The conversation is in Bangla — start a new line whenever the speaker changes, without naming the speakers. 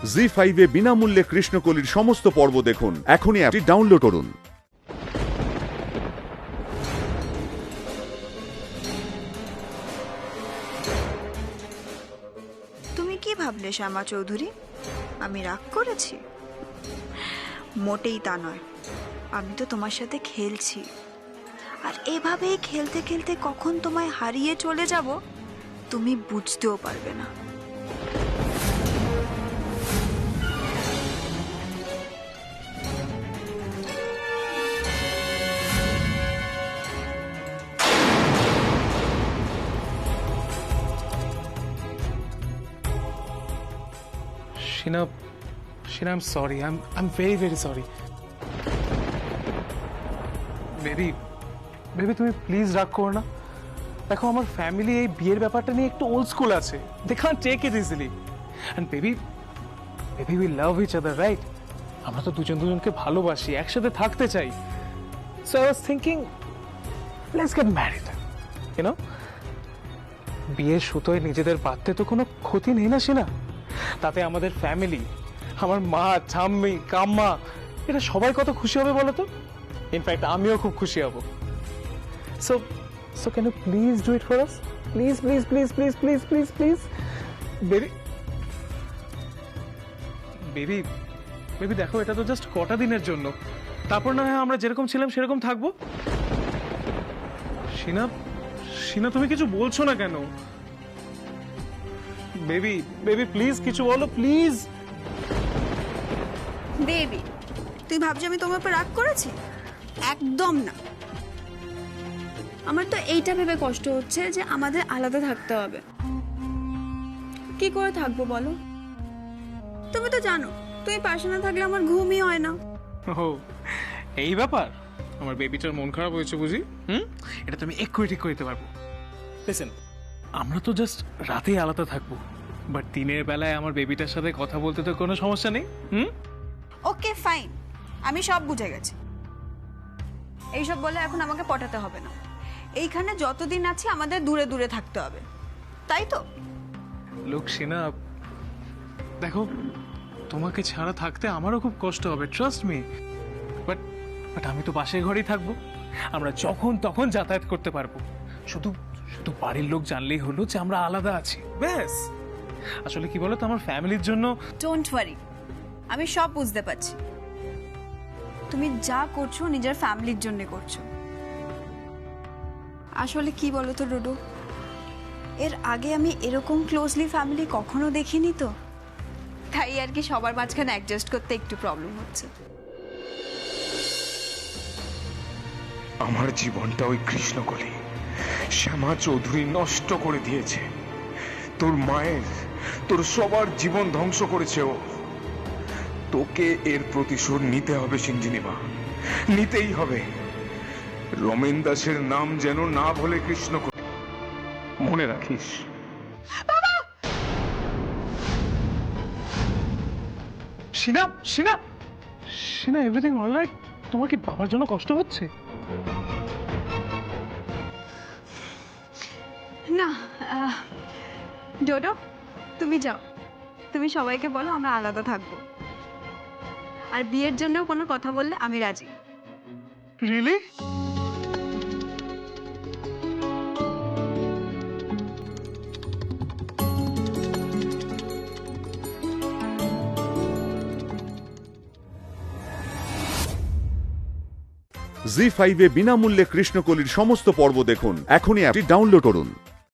জি5 এ বিনামূল্যে কৃষ্ণকলির সমস্ত পর্ব দেখুন। এখনই অ্যাপটি ডাউনলোড করুন।
তুমি কি ভাবলে শ্যামা চৌধুরী আমি রাগ করেছি? মোটেই তা নয়। আমি তো তোমার সাথে খেলছি, আর এভাবেই খেলতে খেলতে কখন তোমায় হারিয়ে চলে যাব তুমি বুঝতেও পারবে না।
Sheena, I'm sorry. I'm very, very sorry. Baby তুমি প্লিজ রাগ করো না। দেখো আমার ফ্যামিলি এই বিয়ের ব্যাপারটা নিয়ে একটু ওল্ড স্কুল আছে। They can't take it easily. And baby we love each other, right? আমরা তো দুজনকে ভালোবাসি, একসাথে থাকতে চাই। So I was thinking let's get married, you know. বিয়ের সুতোয় নিজেদের বাঁধতে তো কোনো ক্ষতি নেই না শিনা। তাতে আমাদের ফ্যামিলি, আমার মা, ঠাম্মি, কাম্মা, এটা সবাই কত খুশি হবে বলো তো। ইনফ্যাক্ট আমিও খুব খুশি হব। So can you please do it for us? Please please please please please please please baby দেখো, এটা তো জাস্ট কটা দিনের জন্য, তারপর না হয় আমরা যেরকম ছিলাম সেরকম থাকবো। শিনা তুমি কিছু বলছো না কেন? বেবি প্লিজ কিছু বলো, প্লিজ।
বেবি তুই ভাবছি আমি তোমার উপর রাগ করেছি? একদম না। আমার তো এইটা ভেবে কষ্ট হচ্ছে যে আমাদের আলাদা থাকতে হবে। কি করে থাকবো বলো? তুমি তো জানো তুমি পাশে না থাকলে আমার ঘুমই হয় না।
ও এই ব্যাপার? আমার বেবিটার মন খারাপ হয়েছে বুঝি? এটা তুমি এক্ষুনি ঠিক করে দিতে পারবো। লিসেন, আমরা তো জাস্ট রাতেই আলাদা থাকবো, বাট দিনের বেলায় আমার বেবিটার সাথে কথা বলতে তো কোনো সমস্যা নেই।
ওকে ফাইন, আমি সব বুঝে গেছি। এইসব বলে এখন আমাকে পটাতে হবে না। এইখানে যতদিন আছি আমাদের দূরে দূরে থাকতে হবে, তাই তো?
লোক শিনা, দেখো তোমাকে ছাড়া থাকতে আমারও খুব কষ্ট হবে, ট্রাস্ট মি। বাট আমি তো পাশের ঘরেই থাকবো, আমরা যখন তখন যাতায়াত করতে পারবো। শুধু বাড়ির লোক জানলেই হলো যে আমরা আলাদা আছি, ব্যাস। আসলে কি বলো তো, আমার ফ্যামিলির জন্য।
ডোন্ট ওয়ারি, আমি সব বুঝতে পারছি। তুমি যা করছো নিজের ফ্যামিলির জন্য করছো। আসলে কি বলো তো ডোডো, এর আগে আমি এরকম ক্লোজলি ফ্যামিলি কখনো দেখিনি তো, তাই আর কি সবার মাঝখানে অ্যাডজাস্ট করতে একটু প্রবলেম হচ্ছে।
আমার জীবনটা ওই কৃষ্ণকলি শ্যামা চৌধুরী নষ্ট করে দিয়েছে। তোর মায়ের, তোর সবার জীবন ধ্বংস করেছে ও। তোকে এর প্রতিশোধ নিতে হবে সিঞ্জিনী মা, নিতেই হবে। রমেন দাসের নাম যেন না ভুলে কৃষ্ণকলি, মনে রাখিস।
Sheena everything alright? তোমার কি বাবার জন্য কষ্ট হচ্ছে?
না ডোডো, তুমি যাও, তুমি সবাইকে বলো আমরা আলাদা থাকবো। আর বিয়ের জন্য কোনো কথা বললে আমি রাজি।
রিয়েলি?
জি5 এ বিনামূল্যে কৃষ্ণকলির সমস্ত পর্ব দেখুন। এখনই অ্যাপটি ডাউনলোড করুন।